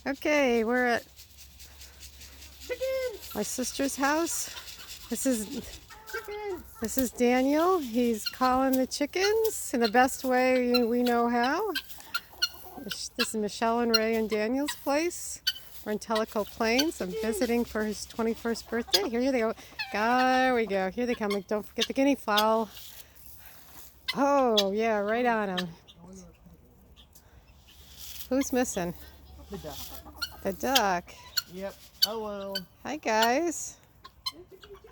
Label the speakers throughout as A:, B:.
A: Okay, we're at
B: Chickens!
A: my sister's house. This is
B: Chickens!
A: this is Daniel. He's calling the chickens in the best way we know how. This is Michelle and Ray and Daniel's place. We're in Tellico Plains. I'm visiting for his 21st birthday. Here they go. There we go. Here they come. Don't forget the guinea fowl. Oh, yeah, right on them. Who's missing?
B: The duck.
A: The duck.
B: Yep. Hello.
A: Hi, guys.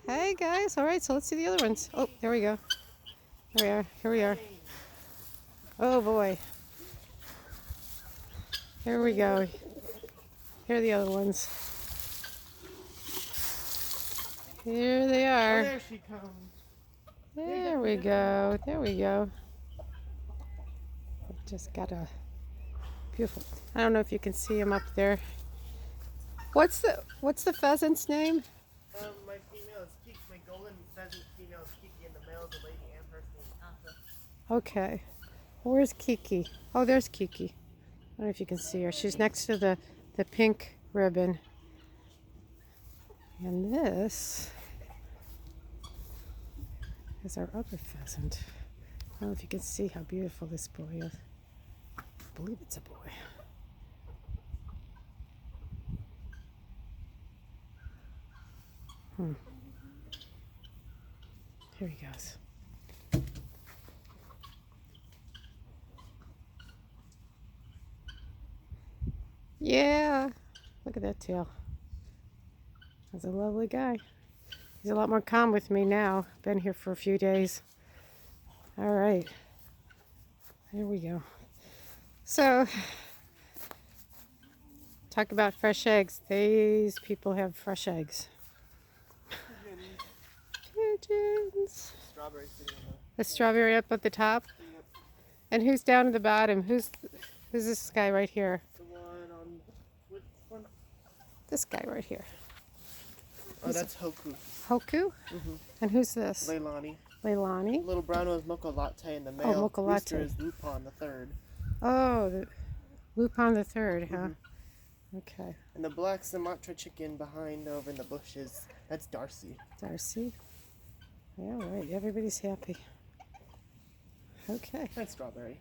A: Hey, guys. All right, so let's see the other ones. Oh, there we go. Here we are. Here we are. Oh, boy. Here we go. Here are the other ones. Here they
B: Oh,
A: are.
B: there she comes.
A: There we go. There we go. Just got a beautiful. I don't know if you can see him up there. What's the pheasant's name?
B: My female is Kiki. My golden pheasant female is Kiki, and the male is a lady Amherst named Asa.
A: Okay. Where's Kiki? Oh, there's Kiki. I don't know if you can see her. She's next to the pink ribbon. And this is our other pheasant. I don't know if you can see how beautiful this boy is. I believe it's a boy. Here he goes. Yeah. Look at that tail. That's a lovely guy. He's a lot more calm with me now. Been here for a few days. All right. There we go. So, talk about fresh eggs. These people have fresh eggs. Pigeons.
B: Strawberry sitting on
A: The strawberry up at the top.
B: Yep.
A: And who's down at the bottom? Who's this guy right here?
B: the one on. Which one?
A: This guy right here.
B: Oh, that's Hoku.
A: Hoku? And who's this?
B: Leilani.
A: Leilani.
B: Little brown one is Mocha Latte, and the
A: Oh,
B: male
A: Mocha
B: rooster
A: Latte.
B: is Lupin the third.
A: Oh, the Lupin the Third, huh? Okay.
B: And the black Sumatra chicken behind over in the bushes, that's Darcy.
A: Darcy. Yeah, all right. Everybody's happy. Okay.
B: That's Strawberry.